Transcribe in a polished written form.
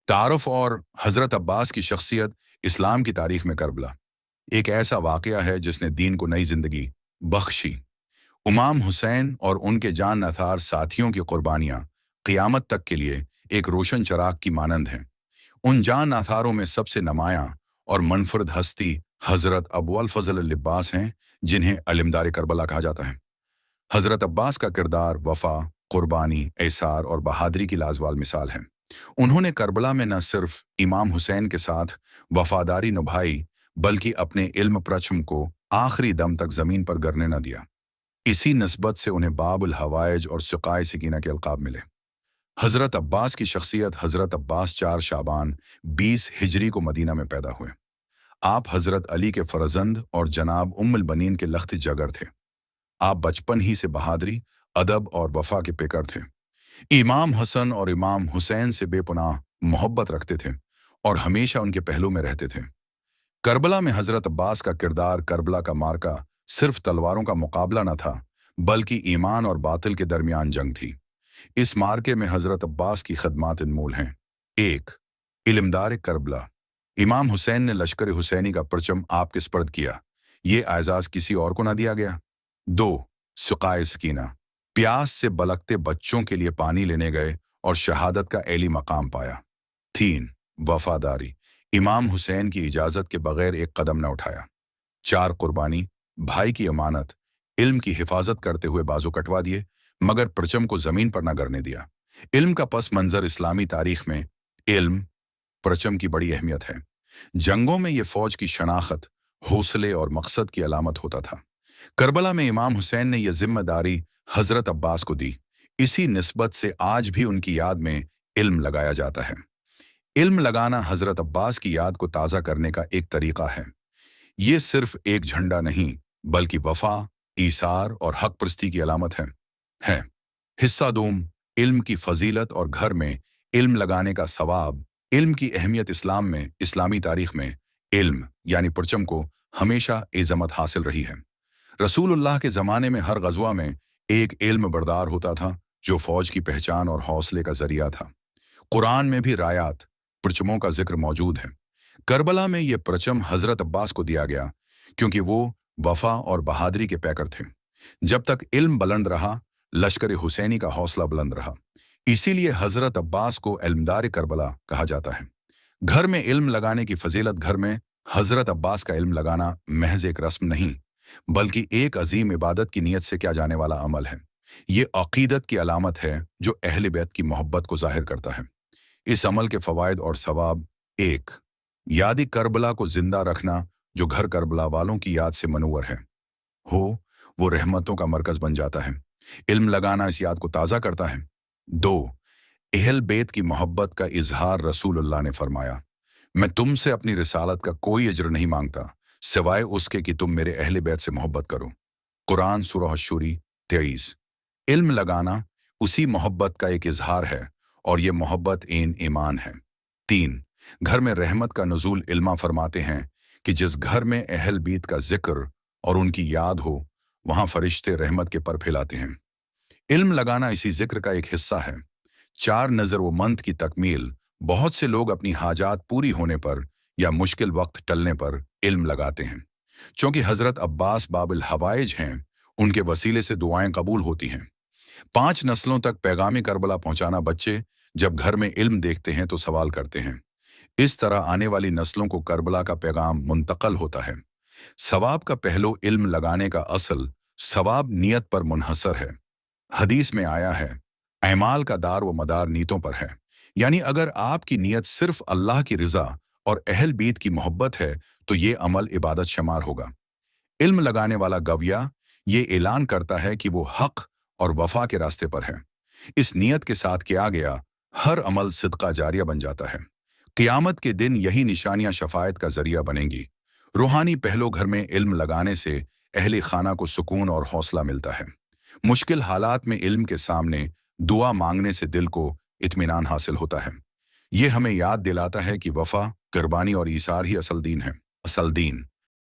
तारुफ और हज़रत अब्बास की शख्सियत इस्लाम की तारीख में करबला एक ऐसा वाक़या है जिसने दीन को नई ज़िंदगी बख्शी। इमाम हुसैन और उनके जान नथार साथियों की कुर्बानियाँ क़यामत तक के लिए एक रोशन चराग की मानंद हैं। उन जान नथारों में सबसे नुमायाँ और मनफरद हस्ती हज़रत अबू अल फ़ज़ल अल अब्बास हैं, जिन्हें अलमदार करबला कहा जाता है। हज़रत अब्बास का किरदार वफ़ा, कुर्बानी, एसार और बहादरी की लाजवाल मिसाल है। उन्होंने करबला में न सिर्फ इमाम हुसैन के साथ वफादारी निभाई, बल्कि अपने इल्म प्रचम को आखिरी दम तक ज़मीन पर गिरने न दिया। इसी निस्बत से उन्हें बाबुल हवाइज और सिकाए सकीना के अलकाब मिले। हज़रत अब्बास की शख्सियत हज़रत अब्बास 4 शाबान 20 हिजरी को मदीना में पैदा हुए। आप हज़रत अली के फरजंद और जनाब उम्मुल बनीन के लख्त जगर थे। आप बचपन ही से बहादरी, अदब और वफा के पेकर थे। इमाम हसन और इमाम हुसैन से बेपनाह मोहब्बत रखते थे और हमेशा उनके पहलू में रहते थे। करबला में हज़रत अब्बास का किरदार करबला का मार्का सिर्फ तलवारों का मुकाबला न था, बल्कि ईमान और बातिल के दरमियान जंग थी। इस मार्के में हज़रत अब्बास की खदमात अनमोल हैं। 1. इल्मदार करबला। इमाम हुसैन ने लश्कर हुसैनी का परचम आपके स्पर्द किया। ये एजाज़ किसी और को न दिया गया। 2. सुकाए सकीना। प्यास से बलकते बच्चों के लिए पानी लेने गए और शहादत का एली मकाम पाया। 3. वफादारी। इमाम हुसैन की इजाज़त के बगैर एक कदम न उठाया। 4. कुर्बानी। भाई की अमानत, इल्म की हिफाजत करते हुए बाजू कटवा दिए, मगर परचम को ज़मीन पर न गिरने दिया। इल्म का पस मंज़र इस्लामी तारीख में इल्म, परचम की बड़ी अहमियत है। जंगों में ये फ़ौज की शनाख्त, हौसले और मकसद की अलामत होता था। करबला में इमाम हुसैन ने यह जिम्मेदारी हज़रत अब्बास को दी। इसी निस्बत से आज भी उनकी याद में इल्म लगाया जाता है। इल्म लगाना हज़रत अब्बास की याद को ताज़ा करने का एक तरीक़ा है। ये सिर्फ एक झंडा नहीं, बल्कि वफ़ा, ईसार और हक परस्ती की अलामत है। हिस्सा दूम, इल्म की फजीलत और घर में इल्म लगाने का सवाब। इल्म की अहमियत इस्लाम में, इस्लामी तारीख में इल्म यानी परचम को हमेशा इज़्ज़त हासिल रही है। रसूलुल्लाह के ज़माने में हर गज़वा में एक इल्म बरदार होता था, जो फ़ौज की पहचान और हौसले का ज़रिया था। कुरान में भी रायात, परचमों का जिक्र मौजूद है। करबला में ये परचम हज़रत अब्बास को दिया गया, क्योंकि वो वफ़ा और बहादरी के पैकर थे। जब तक इल्म बुलंद रहा, लश्कर हुसैनी का हौसला बुलंद रहा। इसीलिए हज़रत अब्बास को इल्मदार करबला कहा जाता है। घर में इल्म लगाने की फजीलत। घर में हज़रत अब्बास का इल्म लगाना महज एक रस्म नहीं, बल्कि एक अजीम इबादत की नीयत से किया जाने वाला अमल है। ये अक़ीदत की अलामत है जो अहले बैत की मोहब्बत को ज़ाहिर करता है। इस अमल के फ़वाइद और सवाब। 1. याद करबला को जिंदा रखना, जो घर करबला वालों की याद से मनूवर है वो रहमतों का मरकज़ बन जाता है। इल्म लगाना इस याद को ताज़ा करता है। 2. अहल बैत की मोहब्बत का इजहार। रसूलुल्लाह ने फरमाया, मैं तुमसे अपनी रिसालत का कोई अजर नहीं मांगता, सिवाय उसके कि तुम मेरे अहले बैत से मोहब्बत करो। कुरान सूरह अश-शूरी 23। इल्म लगाना उसी मोहब्बत का एक इजहार है, और ये मोहब्बत ईमान है। 3. घर में रहमत का नुज़ूल। इल्मा फरमाते हैं कि जिस घर में अहल बीत का जिक्र और उनकी याद हो, वहाँ फरिश्ते रहमत के पर फैलाते हैं। इल्म लगाना इसी जिक्र का एक हिस्सा है। 4 नज़र व मंद की तकमील। बहुत से लोग अपनी हाजात पूरी होने पर या मुश्किल वक्त टलने पर इल्म लगाते हैं। चूँकि हज़रत अब्बास बाबुल हवाइज हैं, उनके वसीले से दुआएं कबूल होती हैं। 5 नस्लों तक पैगाम करबला पहुँचाना। बच्चे जब घर में इल्म देखते हैं तो सवाल करते हैं। इस तरह आने वाली नस्लों को करबला का पैगाम मुंतकल होता है। सवाब का पहलू। इल्म लगाने का असल सवाब नीयत पर मुनहसर है। हदीस में आया है, ऐमाल का दार व मदार नीयतों पर है। यानी अगर आपकी नीयत सिर्फ अल्लाह की रज़ा और अहल बीत की मोहब्बत है, तो ये अमल इबादत शुमार होगा। इल्म लगाने वाला गविया ये ऐलान करता है कि वो हक और वफा के रास्ते पर है। इस नीयत के साथ किया गया हर अमल सिदका जारिया बन जाता है। क़यामत के दिन यही निशानियां शफायत का जरिया बनेंगी। रूहानी पहलू। घर में इल्म लगाने से अहले खाना को सुकून और हौसला मिलता है। मुश्किल हालात में इल्म के सामने दुआ मांगने से दिल को इत्मीनान हासिल होता है। ये हमें याद दिलाता है कि वफा, कुर्बानी और ईसार ही असल दीन है। असल दीन